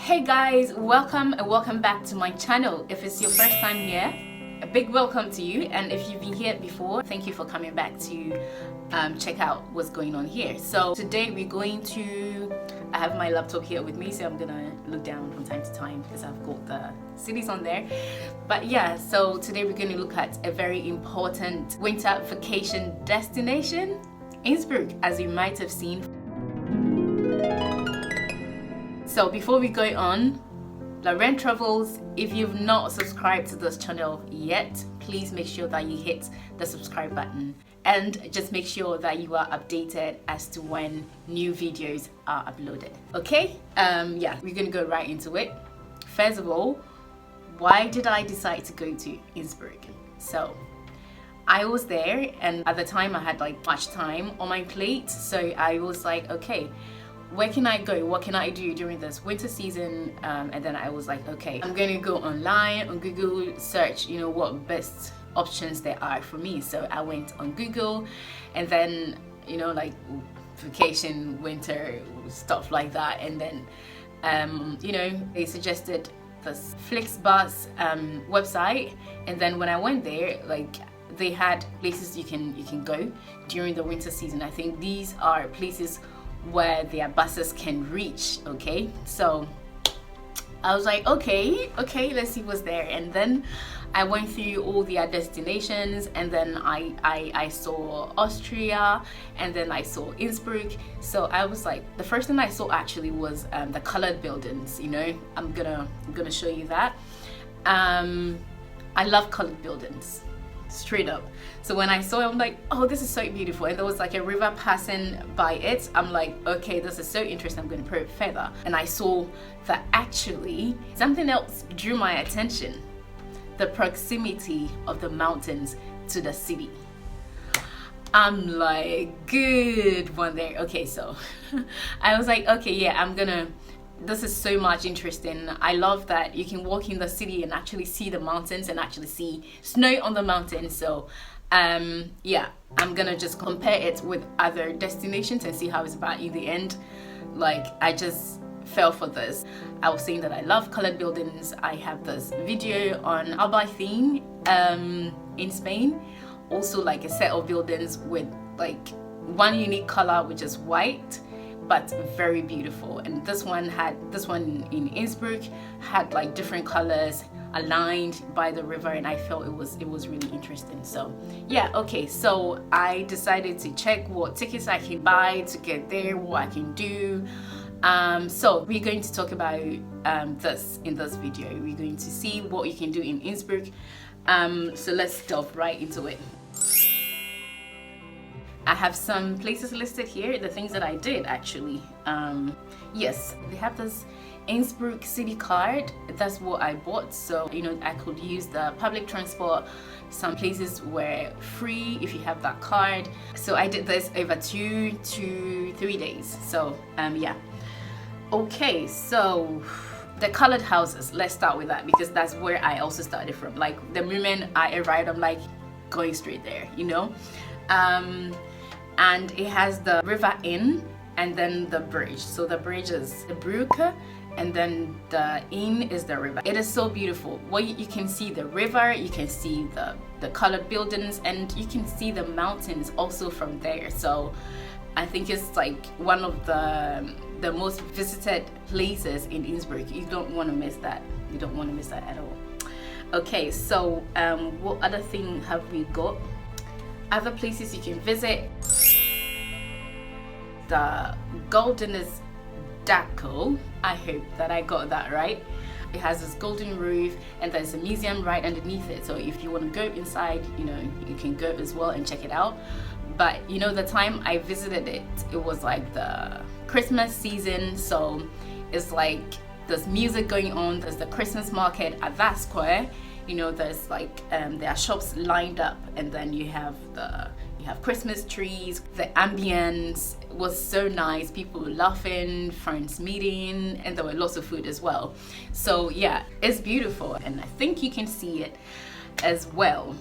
Hey guys, welcome and welcome back to my channel. If it's your first time here, a big welcome to you, and if you've been here before, thank you for coming back to check out what's going on here. So today we're going to, I have my laptop here with me, so I'm gonna look down from time to time because I've got the cities on there. But yeah, so today we're going to look at a very important winter vacation destination, Innsbruck, as you might have seen. So before we go on, lareinetravels, if you've not subscribed to this channel yet, please make sure that you hit the subscribe button and just make sure that you are updated as to when new videos are uploaded. Okay, yeah, we're gonna go right into it. First of all, why did I decide to go to Innsbruck? So I was there, and at the time I had like much time on my plate, so I was like, okay, where can I go? What can I do during this winter season? And then I was like, okay, I'm gonna go online on Google, search, you know, what best options there are for me. So I went on Google, and then, you know, like vacation, winter, stuff like that. And then, you know, they suggested this Flixbus website. And then when I went there, like, they had places you can go during the winter season. I think these are places where their buses can reach. Okay, so I was like, okay, let's see what's there. And then I went through all their destinations, and then I saw Austria, and then I saw Innsbruck. So I was like, the first thing I saw actually was the colored buildings. You know, I'm gonna show you that. I love colored buildings, straight up. So when I saw it, I'm like, oh, this is so beautiful. And there was like a river passing by it. I'm like, okay, this is so interesting, I'm going to put it further. And I saw that actually something else drew my attention: the proximity of the mountains to the city. I'm like, good one there. Okay, so I was like, okay, yeah, this is so much interesting. I love that you can walk in the city and actually see the mountains and actually see snow on the mountains. So yeah, I'm gonna just compare it with other destinations and see how it's about. In the end, like, I just fell for this. I was saying that I love colored buildings. I have this video on Albaicín in Spain, also like a set of buildings with like one unique color, which is white, but very beautiful. And this one in Innsbruck had like different colors aligned by the river, and I felt it was really interesting. So yeah, okay, so I decided to check what tickets I can buy to get there, what I can do. So we're going to talk about this in this video. We're going to see what you can do in Innsbruck. So let's delve right into it. I have some places listed here, the things that I did actually. Yes, they have this Innsbruck city card. That's what I bought, so you know, I could use the public transport. Some places were free if you have that card. So I did this over 2 to 3 days. So yeah. Okay, so the colored houses, let's start with that, because that's where I also started from. Like, the moment I arrived, I'm like going straight there, you know. And it has the river inn and then the bridge. So the bridge is the Brücke, and then the inn is the river. It is so beautiful. Well, you can see the river, you can see the colored buildings, and you can see the mountains also from there. So I think it's like one of the most visited places in Innsbruck. You don't want to miss that. You don't want to miss that at all. Okay, so what other thing have we got? Other places you can visit: the Goldenes Dackel. I hope that I got that right. It has this golden roof, and there's a museum right underneath it. So if you want to go inside, you know, you can go as well and check it out. But you know, the time I visited it, it was like the Christmas season. So it's like there's music going on. There's the Christmas market at that square. You know, there's like there are shops lined up, and then you have Christmas trees. The ambience was so nice. People were laughing, friends meeting, and there were lots of food as well. So yeah, it's beautiful, and I think you can see it as well.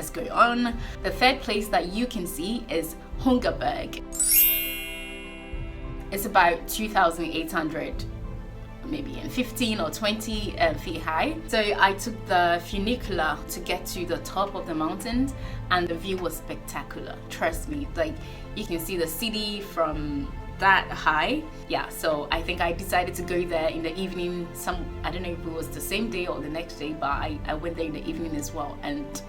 let's go on. The third place that you can see is Hungerberg. It's about 2,800 maybe 15 or 20 feet high. So I took the funicular to get to the top of the mountains, and the view was spectacular. Trust me, like you can see the city from that high. Yeah, so I think I decided to go there in the evening. I don't know if it was the same day or the next day, but I went there in the evening as well, and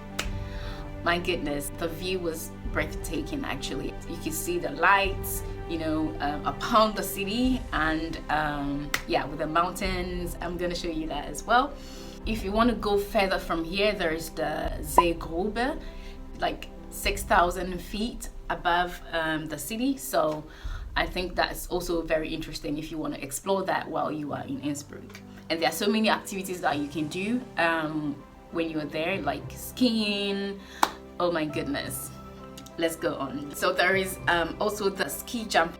my goodness, the view was breathtaking. Actually, you can see the lights, you know, upon the city, and yeah, with the mountains. I'm gonna show you that as well. If you want to go further from here, there's the Seegrube, like 6,000 feet above the city. So I think that's also very interesting if you want to explore that while you are in Innsbruck. And there are so many activities that you can do when you're there, like skiing. Oh my goodness. Let's go on. So there is also the ski jump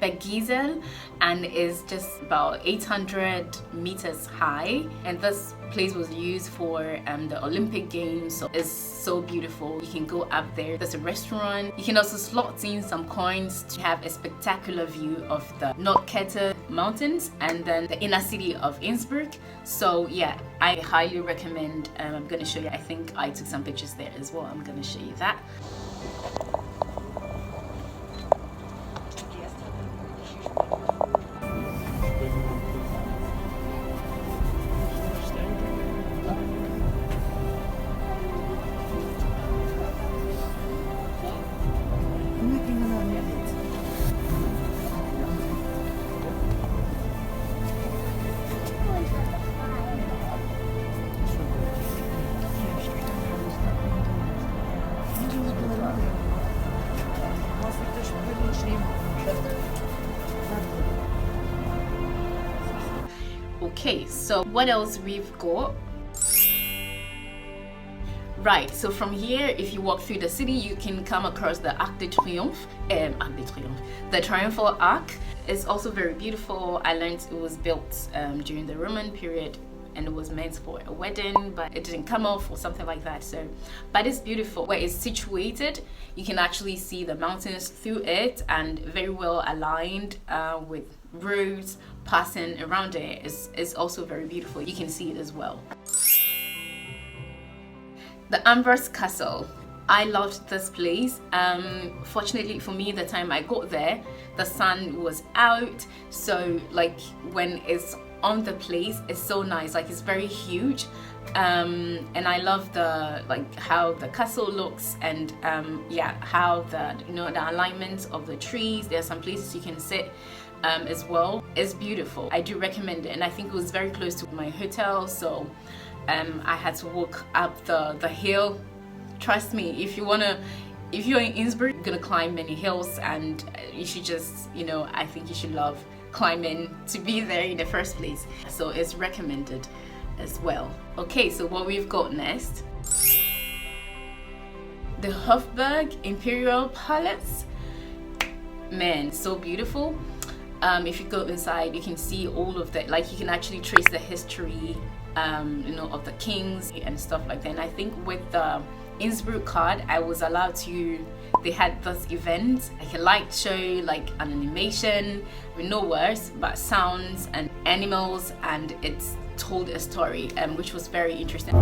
Bergisel, and is just about 800 meters high, and this place was used for the Olympic Games, so it's so beautiful. You can go up there, there's a restaurant. You can also slot in some coins to have a spectacular view of the Nordkette mountains and then the inner city of Innsbruck. So yeah, I highly recommend. I'm going to show you, I think I took some pictures there as well. I'm going to show you that. Okay, so what else we've got? Right, so from here, if you walk through the city, you can come across the Arc de Triomphe, the Triumphal Arc. It's also very beautiful. I learned it was built during the Roman period, and it was meant for a wedding, but it didn't come off or something like that. So, but it's beautiful. Where it's situated, you can actually see the mountains through it, and very well aligned with roads passing around it. It's also very beautiful. You can see it as well. The Innsbruck Castle. I loved this place. Fortunately for me, the time I got there, the sun was out, so like when it's on the place, it's so nice. Like it's very huge, and I love the how the castle looks, and yeah, how the the alignment of the trees. There are some places you can sit as well. It's beautiful. I do recommend it, and I think it was very close to my hotel, so I had to walk up the hill. Trust me, if you're in Innsbruck, you're gonna climb many hills, and you should just, I think you should love climbing to be there in the first place. So it's recommended as well. Okay, so what we've got next, the Hofburg Imperial Palace. Man, so beautiful. If you go inside, you can see all of that. Like you can actually trace the history, of the kings and stuff like that. And I think with the Innsbruck card, I was allowed to. They had this event, like a light show, like an animation with no words but sounds and animals, and it's told a story, which was very interesting.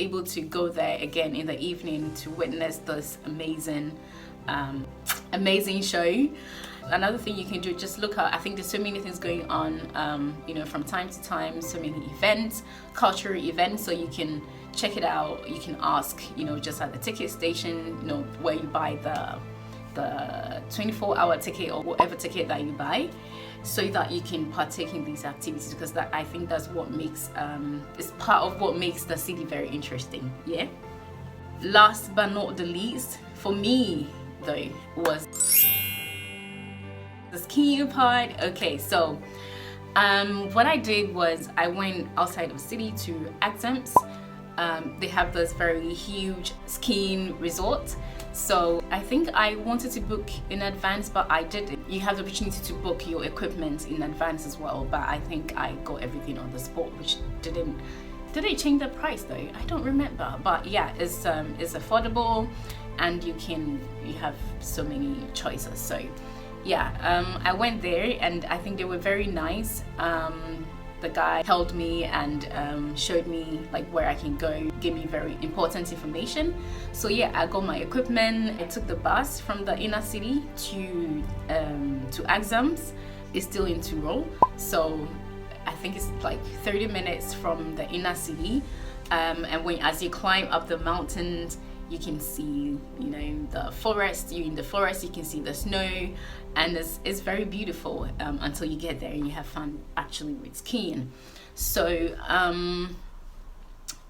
able to go there again in the evening to witness this amazing show. Another thing you can do, just look at, I think there's so many things going on, you know, from time to time, so many events, cultural events, so you can check it out. You can ask, you know, just at the ticket station, you know, where you buy the 24-hour ticket or whatever ticket that you buy, so that you can partake in these activities, because that, I think that's what makes, it's part of what makes the city very interesting, yeah? Last but not the least, for me though, was the skiing part. Okay, so what I did was I went outside of the city to Exams. They have this very huge skiing resort. So I think I wanted to book in advance, but I didn't. You have the opportunity to book your equipment in advance as well, but I think I got everything on the spot, which didn't change the price though. I don't remember, but yeah, it's affordable, and you have so many choices. So yeah, I went there and I think they were very nice. The guy held me and showed me like where I can go, gave me very important information. So yeah, I got my equipment. I took the bus from the inner city to Exams. It's still in Tyrol, so I think it's like 30 minutes from the inner city. And as you climb up the mountains, you can see, you know, the forest. You're in the forest, you can see the snow, and it's very beautiful until you get there and you have fun actually with skiing. So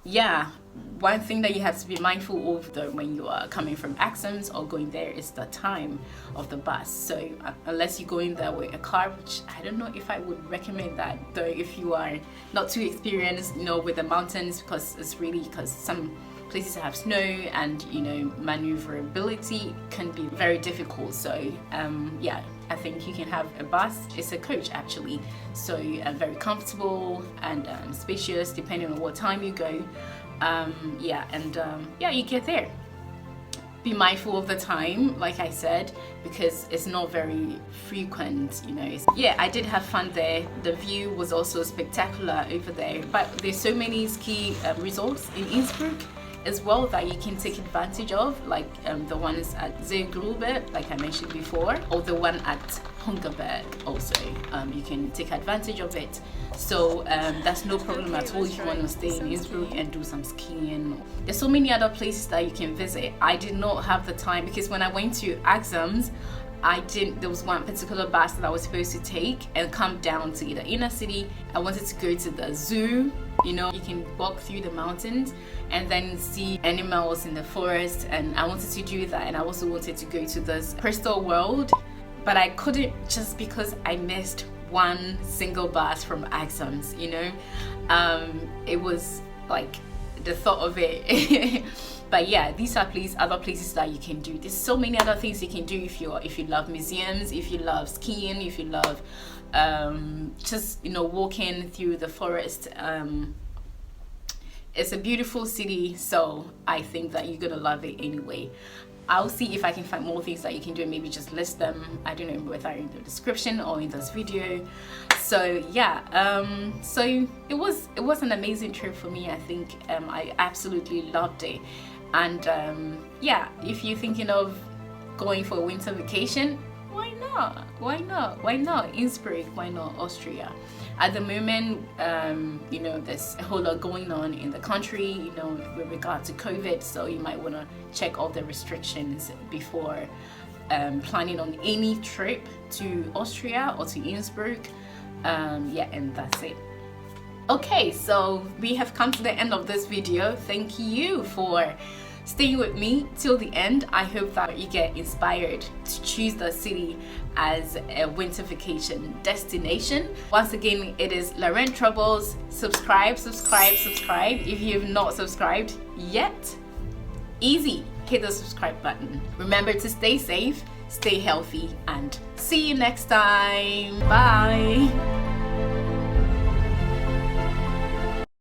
yeah, one thing that you have to be mindful of though when you are coming from Exams or going there is the time of the bus. So unless you go in there with a car, which I don't know if I would recommend that though, if you are not too experienced, you know, with the mountains, because some places have snow and, you know, maneuverability can be very difficult. So yeah, I think you can have a bus. It's a coach actually, so very comfortable and spacious depending on what time you go. Yeah, and yeah, you get there. Be mindful of the time, like I said, because it's not very frequent, you know. Yeah, I did have fun there. The view was also spectacular over there, but there's so many ski resorts in Innsbruck as well that you can take advantage of, like the ones at Découvrez, like I mentioned before, or the one at Hungerberg also. You can take advantage of it. So that's no problem at all if you want to stay in Innsbruck and do some skiing. There's so many other places that you can visit. I did not have the time because when I went to Exams, there was one particular bus that I was supposed to take and come down to the inner city. I wanted to go to the zoo. You know, you can walk through the mountains and then see animals in the forest, and I wanted to do that. And I also wanted to go to this crystal world, but I couldn't just because I missed one single bus from Exams, you know. It was like the thought of it. But yeah, these are other places that you can do. There's so many other things you can do if you love museums, if you love skiing, if you love just, you know, walking through the forest. It's a beautiful city, so I think that you're gonna love it anyway. I'll see if I can find more things that you can do and maybe just list them. I don't know whether in the description or in this video. So yeah, so it was an amazing trip for me. I think I absolutely loved it. And yeah, if you're thinking of going for a winter vacation, why not Innsbruck, why not Austria? At the moment, you know, there's a whole lot going on in the country, you know, with regard to COVID, so you might want to check all the restrictions before planning on any trip to Austria or to Innsbruck. Yeah, and that's it. Okay, so we have come to the end of this video. Thank you for staying with me till the end. I hope that you get inspired to choose the city as a winter vacation destination. Once again, it is lareinetravels. Subscribe if you have not subscribed yet. Easy, hit the subscribe button. Remember to stay safe, stay healthy, and see you next time. Bye.